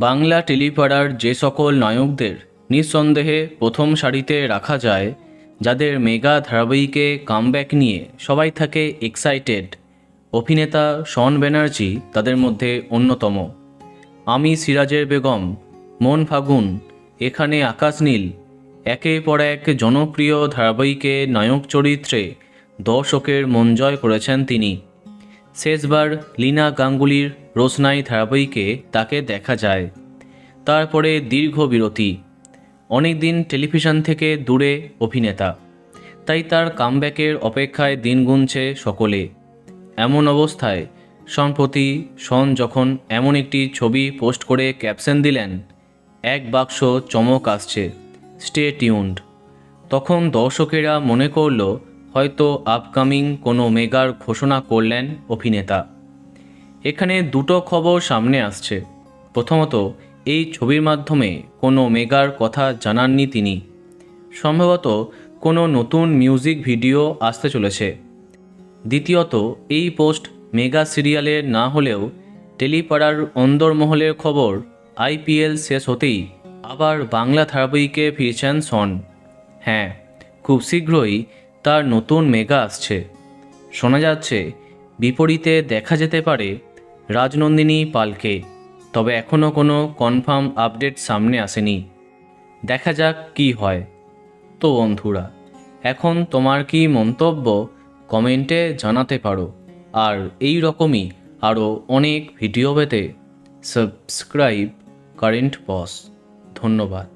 বাংলা টেলিপাড়ার যে সকল নায়কদের নিঃসন্দেহে প্রথম সারিতে রাখা যায়, যাদের মেগা ধারাবাহিকে কামব্যাক নিয়ে সবাই থাকে এক্সাইটেড, অভিনেতা শন ব্যানার্জি তাদের মধ্যে অন্যতম। আমি সিরাজের বেগম, মন ফাগুন, এখানে আকাশ নীল, একের পর এক জনপ্রিয় ধারাবাহিকে নায়ক চরিত্রে দর্শকের মন জয় করেছেন তিনি। শেষবার লীনা গাঙ্গুলির রোশনাই ধারাবাহিকে তাকে দেখা যায়। তারপরে দীর্ঘ বিরতি, অনেকদিন টেলিভিশন থেকে দূরে অভিনেতা, তাই তার কামব্যাকের অপেক্ষায় দিন গুনছে সকলে। এমন অবস্থায় সম্প্রতি শন যখন এমন একটি ছবি পোস্ট করে ক্যাপশন দিলেন, এক বাক্স চমক আসছে, স্টে টিউনড, তখন দর্শকেরা মনে করল হয়তো আপকামিং কোনো মেগার ঘোষণা করলেন অভিনেতা। এখানে দুটো খবর সামনে আসছে। প্রথমত, এই ছবির মাধ্যমে কোনো মেগার কথা জানাননি তিনি, সম্ভবত কোনো নতুন মিউজিক ভিডিও আসতে চলেছে। দ্বিতীয়ত, এই পোস্ট মেগা সিরিয়ালের না হলেও টেলিপাড়ার অন্দরমহলের খবর, আইপিএল শেষ হতেই আবার বাংলা ধারাবাহিকে ফিরছেন শন। হ্যাঁ, খুব শীঘ্রই তার নতুন মেগা আসছে। শোনা যাচ্ছে বিপরীতে দেখা যেতে পারে রাজনন্দিনী পালকে, তবে এখনও কোনো কনফার্ম আপডেট সামনে আসেনি। দেখা যাক কি হয়। তো বন্ধুরা, এখন তোমার কি মন্তব্য কমেন্টে জানাতে পারো, আর এই রকমই আরও অনেক ভিডিও পেতে সাবস্ক্রাইব কারেন্ট বস। ধন্যবাদ।